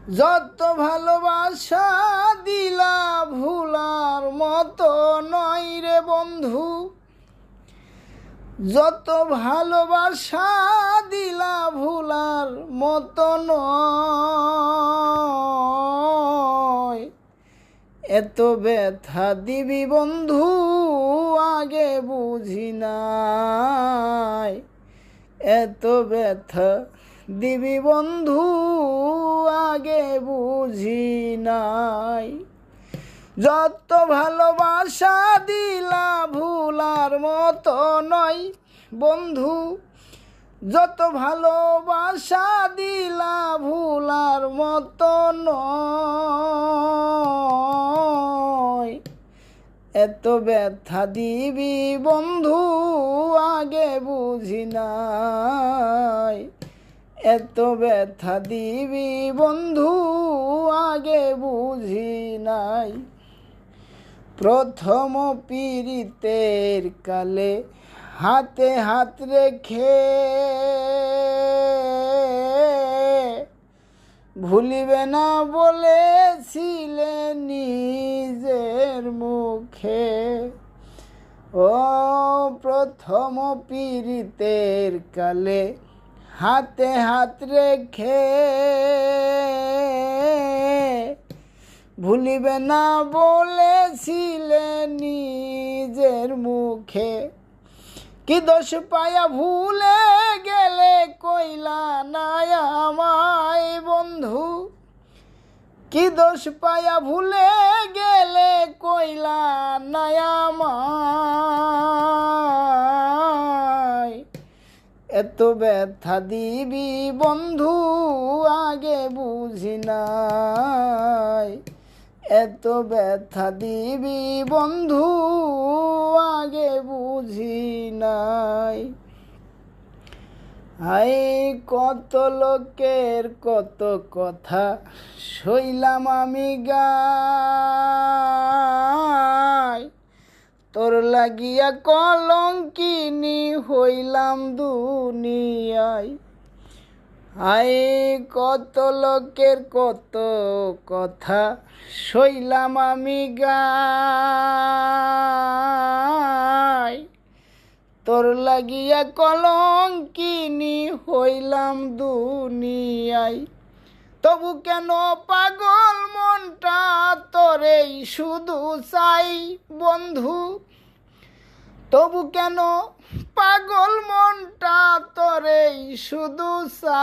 যত ভালোবাসা দিলা ভুলার মতো নয় রে বন্ধু, যত ভালোবাসা দিলা ভুলার মতো নয়। এত ব্যথা দিবি বন্ধু আগে বুঝি নাই, এত ব্যথা দিবি বন্ধু আগে বুঝি নাই। যত ভালোবাসা দিলা ভুলার মতো নয় বন্ধু, যত ভালোবাসা দিলা ভুলার মতো নয়। এত ব্যথা দিবি বন্ধু আগে বুঝি নাই, এত ব্যথা দিবি বন্ধু আগে বুঝি নাই। প্রথম পীড়িতের কালে হাতে হাত রেখে ভুলিবে না বলেছিলে নিজের মুখে। ও প্রথম পীড়িতের কালে হাতে হাত রেখে ভুলিবে না বলেছিলে নিজের মুখে। কি দোষ পায়া ভুলে গেলে কইলা না আমায় বন্ধু, কি দোষ পায়া ভুলে গেলে কইলা না আমায়। এত ব্যথা দিবি বন্ধু আগে বুঝি নাই, এত ব্যথা দিবি বন্ধু আগে বুঝি নাই। আই কত লোকের কত কথা শৈলাম আমি গাই, তোর লাগিয়া কলঙ্কিনী হইলাম দুনিয়ায়। আই কত লোকের কত কথা শৈলাম আমি গাই, তোর লাগিয়া কলঙ্কিনী হইলাম দুনিয়ায়। তবু কেন পাগল মনটা তোরেই শুধু চাই বন্ধু, তবু কেন পাগল মনটা তোরেই শুধু চাই।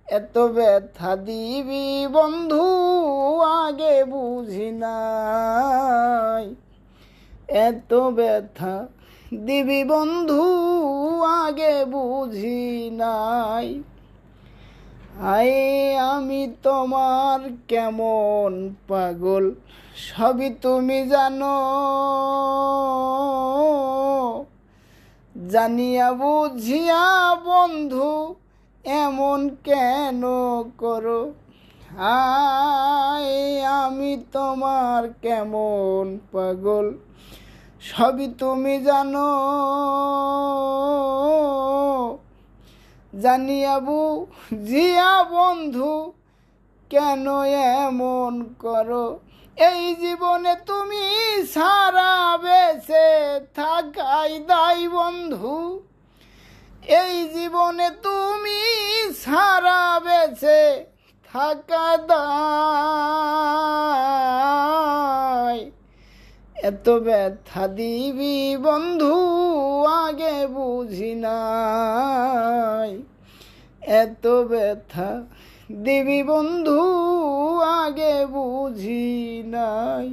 এত ব্যথা দিবি বন্ধু আগে বুঝি নাই, এত ব্যথা দিবি বন্ধু আগে বুঝি নাই। আয় আমি তোমার কেমন পাগল সবই তুমি জানো, জানিয়া বুঝিয়া বন্ধু এমন কেন করো। আয় আমি তোমার কেমন পাগল সবই তুমি জানো, জানিয়া বুঝিয়া বন্ধু কেন এমন করো। এই জীবনে তুমি সারা বেঁচে থাকাই দায় বন্ধু, এই জীবনে তুমি সারা বেঁচে থাকা দায়। এত ব্যথা দিবি বন্ধু আগে বুঝি নাই, এত ব্যথা দিবি বন্ধু আগে বুঝি নাই।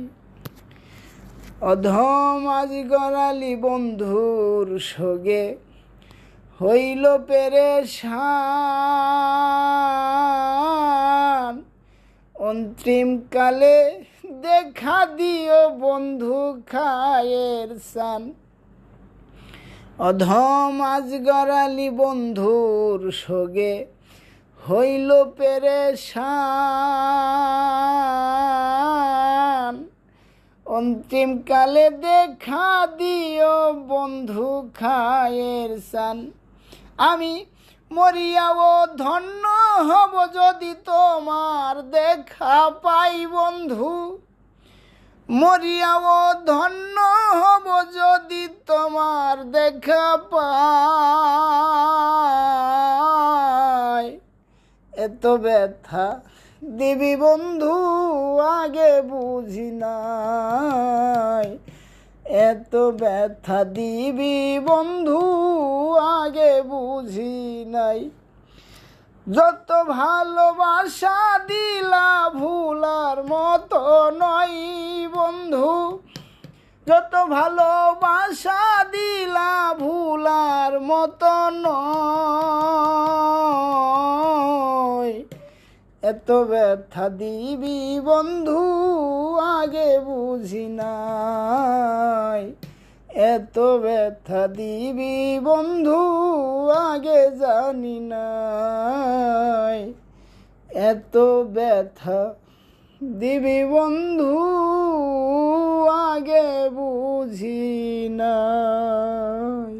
অধম আজ গড়ালি বন্ধুর সঙ্গে হইল পেরেশান, অন্তিম কালে দেখা দিও বন্ধু খায়ের সান। অধম আজ গড়ালি বন্ধুর সঙ্গে হইল পেরেশান, অন্তিম কালে দেখা দিও বন্ধু খায়ের সান। আমি মরিয়াও ধন্য হব যদি তোমার দেখা পাই বন্ধু, মরিয়াও ধন্য হব যদি তোমার দেখা পাই। এত ব্যথা দিবি বন্ধু আগে বুঝি নাই, এত ব্যথা দিবি বন্ধু আগে বুঝি নাই। যত ভালোবাসা দিলা ভুলার মতো নয় বন্ধু, যত ভালোবাসা দিলা ভুলার মতো নয়। এত ব্যথা দিবি বন্ধু আগে বুঝি নাই, এত ব্যথা দিবি বন্ধু আগে জানি নাই, এত ব্যথা দিবি বন্ধু আগে বুঝি নাই।